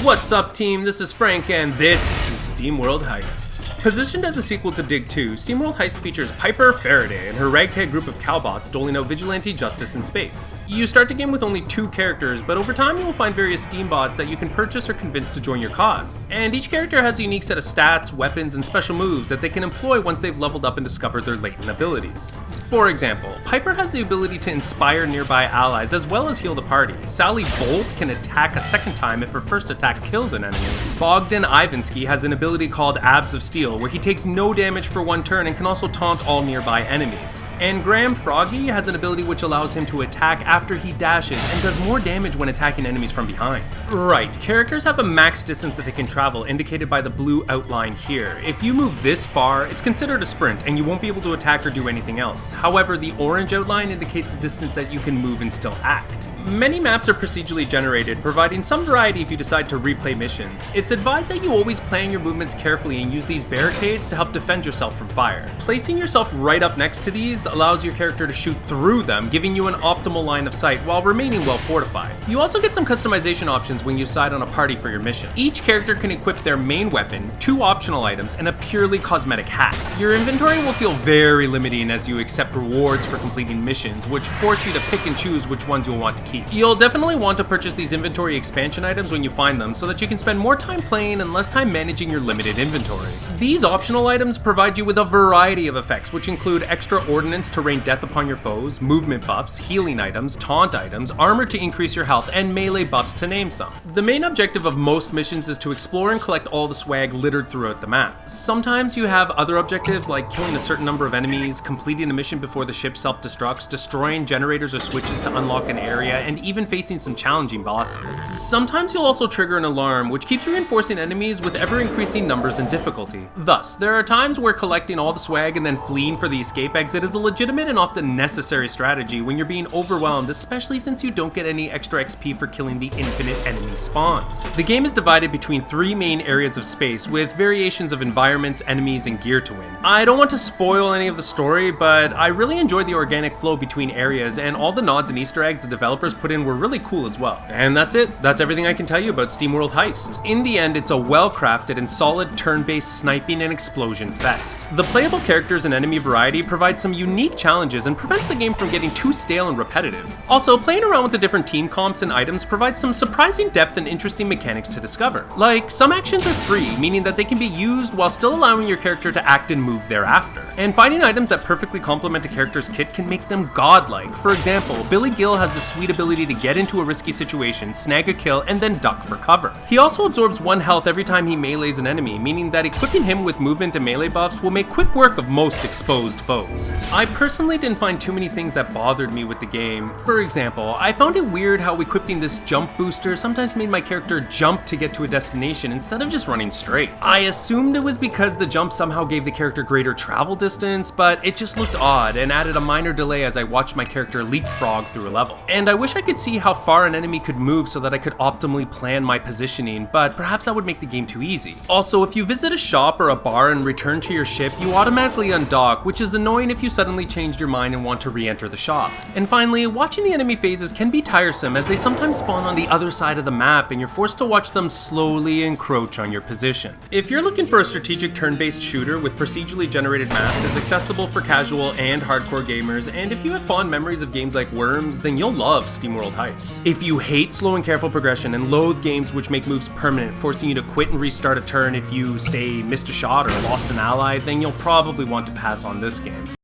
What's up, team? This is Frank, and this is STEAMWORLD Heist. Positioned as a sequel to Dig 2, STEAMWORLD Heist features Piper Faraday and her ragtag group of cowbots doling out vigilante justice in space. You start the game with only 2 characters, but over time you will find various Steam bots that you can purchase or convince to join your cause. And each character has a unique set of stats, weapons, and special moves that they can employ once they've leveled up and discovered their latent abilities. For example, Piper has the ability to inspire nearby allies as well as heal the party. Sally Bolt can attack a second time if her first attack killed an enemy. Bogdan Ivansky has an ability called Abs of Steel, where he takes no damage for 1 turn and can also taunt all nearby enemies. And Graham Froggy has an ability which allows him to attack after he dashes and does more damage when attacking enemies from behind. Right, characters have a max distance that they can travel, indicated by the blue outline here. If you move this far, it's considered a sprint and you won't be able to attack or do anything else. However, the orange outline indicates the distance that you can move and still act. Many maps are procedurally generated, providing some variety if you decide to replay missions. It's advised that you always plan your movements carefully and use these barricades to help defend yourself from fire. Placing yourself right up next to these allows your character to shoot through them, giving you an optimal line of sight while remaining well fortified. You also get some customization options when you decide on a party for your mission. Each character can equip their main weapon, 2 optional items, and a purely cosmetic hat. Your inventory will feel very limiting as you accept rewards for completing missions, which force you to pick and choose which ones you'll want to keep. You'll definitely want to purchase these inventory expansion items when you find them so that you can spend more time playing and less time managing your limited inventory. These optional items provide you with a variety of effects, which include extra ordnance to rain death upon your foes, movement buffs, healing items, taunt items, armor to increase your health, and melee buffs to name some. The main objective of most missions is to explore and collect all the swag littered throughout the map. Sometimes you have other objectives like killing a certain number of enemies, completing a mission before the ship self-destructs, destroying generators or switches to unlock an area, and even facing some challenging bosses. Sometimes you'll also trigger an alarm, which keeps reinforcing enemies with ever-increasing numbers and difficulty. Thus, there are times where collecting all the swag and then fleeing for the escape exit is a legitimate and often necessary strategy when you're being overwhelmed, especially since you don't get any extra XP for killing the infinite enemy spawns. The game is divided between 3 main areas of space, with variations of environments, enemies, and gear to win. I don't want to spoil any of the story, but I really enjoyed the organic flow between areas, and all the nods and Easter eggs the developers put in were really cool as well. And that's it. That's everything I can tell you about SteamWorld Heist. In the end, it's a well-crafted and solid turn-based sniping and explosion fest. The playable characters and enemy variety provide some unique challenges and prevents the game from getting too stale and repetitive. Also, playing around with the different team comps and items provides some surprising depth and interesting mechanics to discover. Like, some actions are free, meaning that they can be used while still allowing your character to act and move thereafter. And finding items that perfectly complement a character's kit can make them godlike. For example, Billy Gill has the sweet ability to get into a risky situation, snag a kill, and then duck for cover. He also absorbs 1 health every time he melees an enemy, meaning that equipping him with movement and melee buffs will make quick work of most exposed foes. I personally didn't find too many things that bothered me with the game. For example, I found it weird how equipping this jump booster sometimes made my character jump to get to a destination instead of just running straight. I assumed it was because the jump somehow gave the character greater travel distance, but it just looked odd and added a minor delay as I watched my character leapfrog through a level. And I wish I could see how far an enemy could move so that I could optimally plan my positioning, but perhaps that would make the game too easy. Also, if you visit a shop or a bar and return to your ship, you automatically undock, which is annoying if you suddenly changed your mind and want to re-enter the shop. And finally, watching the enemy phases can be tiresome as they sometimes spawn on the other side of the map and you're forced to watch them slowly encroach on your position. If you're looking for a strategic turn-based shooter with procedurally generated maps, it's accessible for casual and hardcore gamers, and if you have fond memories of games like Worms, then you'll love SteamWorld Heist. If you hate slow and careful progression and loathe games which make moves permanent, forcing you to quit and restart a turn if you, say, missed a shot or lost an ally, then you'll probably want to pass on this game.